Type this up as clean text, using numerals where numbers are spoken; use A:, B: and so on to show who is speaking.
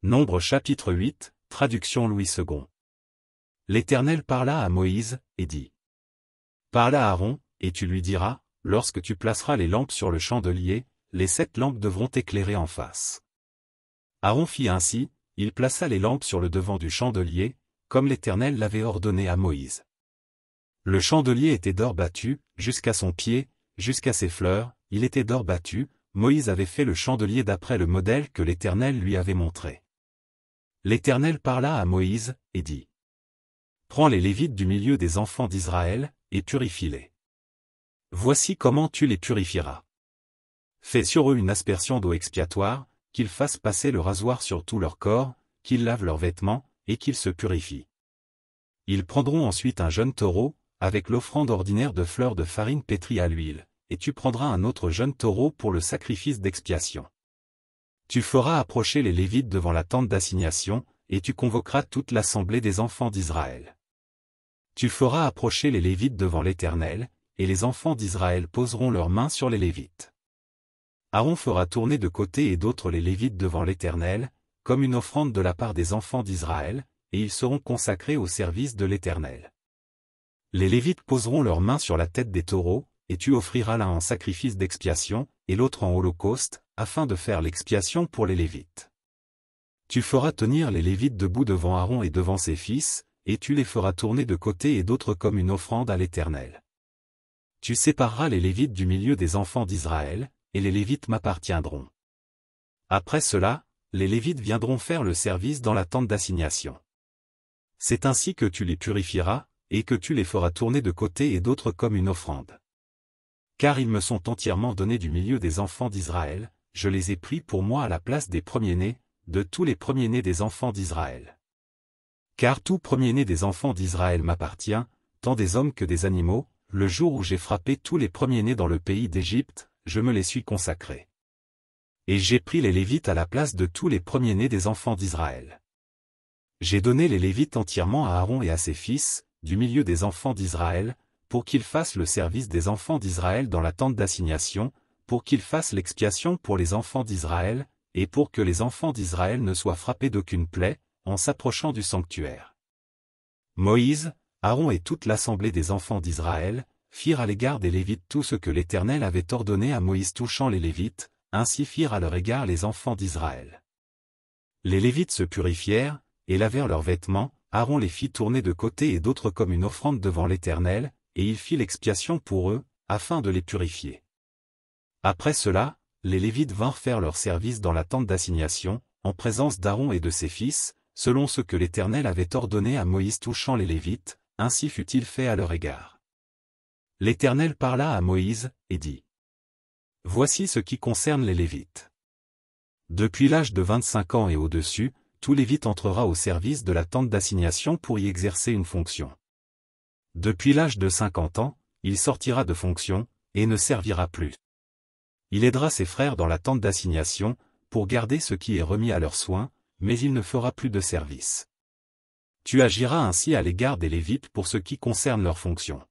A: Nombre chapitre 8, traduction Louis II. L'Éternel parla à Moïse, et dit. Parle à Aaron, et tu lui diras, lorsque tu placeras les lampes sur le chandelier, les 7 lampes devront éclairer en face. Aaron fit ainsi, il plaça les lampes sur le devant du chandelier, comme l'Éternel l'avait ordonné à Moïse. Le chandelier était d'or battu, jusqu'à son pied, jusqu'à ses fleurs, il était d'or battu. Moïse avait fait le chandelier d'après le modèle que l'Éternel lui avait montré. L'Éternel parla à Moïse, et dit. Prends les Lévites du milieu des enfants d'Israël, et purifie-les. Voici comment tu les purifieras. Fais sur eux une aspersion d'eau expiatoire, qu'ils fassent passer le rasoir sur tout leur corps, qu'ils lavent leurs vêtements, et qu'ils se purifient. Ils prendront ensuite un jeune taureau, avec l'offrande ordinaire de fleurs de farine pétrie à l'huile, et tu prendras un autre jeune taureau pour le sacrifice d'expiation. Tu feras approcher les Lévites devant la tente d'assignation, et tu convoqueras toute l'assemblée des enfants d'Israël. Tu feras approcher les Lévites devant l'Éternel, et les enfants d'Israël poseront leurs mains sur les Lévites. Aaron fera tourner de côté et d'autre les Lévites devant l'Éternel, comme une offrande de la part des enfants d'Israël, et ils seront consacrés au service de l'Éternel. Les Lévites poseront leurs mains sur la tête des taureaux, et tu offriras l'un en sacrifice d'expiation, et l'autre en holocauste, afin de faire l'expiation pour les Lévites. Tu feras tenir les Lévites debout devant Aaron et devant ses fils, et tu les feras tourner de côté et d'autre comme une offrande à l'Éternel. Tu sépareras les Lévites du milieu des enfants d'Israël, et les Lévites m'appartiendront. Après cela, les Lévites viendront faire le service dans la tente d'assignation. C'est ainsi que tu les purifieras, et que tu les feras tourner de côté et d'autre comme une offrande. Car ils me sont entièrement donnés du milieu des enfants d'Israël, je les ai pris pour moi à la place des premiers-nés, de tous les premiers-nés des enfants d'Israël. Car tout premier-né des enfants d'Israël m'appartient, tant des hommes que des animaux, le jour où j'ai frappé tous les premiers-nés dans le pays d'Égypte, je me les suis consacrés. Et j'ai pris les Lévites à la place de tous les premiers-nés des enfants d'Israël. J'ai donné les Lévites entièrement à Aaron et à ses fils, du milieu des enfants d'Israël, pour qu'ils fassent le service des enfants d'Israël dans la tente d'assignation, pour qu'ils fassent l'expiation pour les enfants d'Israël, et pour que les enfants d'Israël ne soient frappés d'aucune plaie, en s'approchant du sanctuaire. Moïse, Aaron et toute l'assemblée des enfants d'Israël, firent à l'égard des Lévites tout ce que l'Éternel avait ordonné à Moïse touchant les Lévites, ainsi firent à leur égard les enfants d'Israël. Les Lévites se purifièrent, et lavèrent leurs vêtements, Aaron les fit tourner de côté et d'autre comme une offrande devant l'Éternel, et il fit l'expiation pour eux, afin de les purifier. Après cela, les Lévites vinrent faire leur service dans la tente d'assignation, en présence d'Aaron et de ses fils, selon ce que l'Éternel avait ordonné à Moïse touchant les Lévites, ainsi fut-il fait à leur égard. L'Éternel parla à Moïse, et dit. Voici ce qui concerne les Lévites. Depuis l'âge de 25 ans et au-dessus, tout Lévite entrera au service de la tente d'assignation pour y exercer une fonction. Depuis l'âge de 50 ans, il sortira de fonction, et ne servira plus. Il aidera ses frères dans la tente d'assignation, pour garder ce qui est remis à leurs soins, mais il ne fera plus de service. Tu agiras ainsi à l'égard des Lévites pour ce qui concerne leur fonction.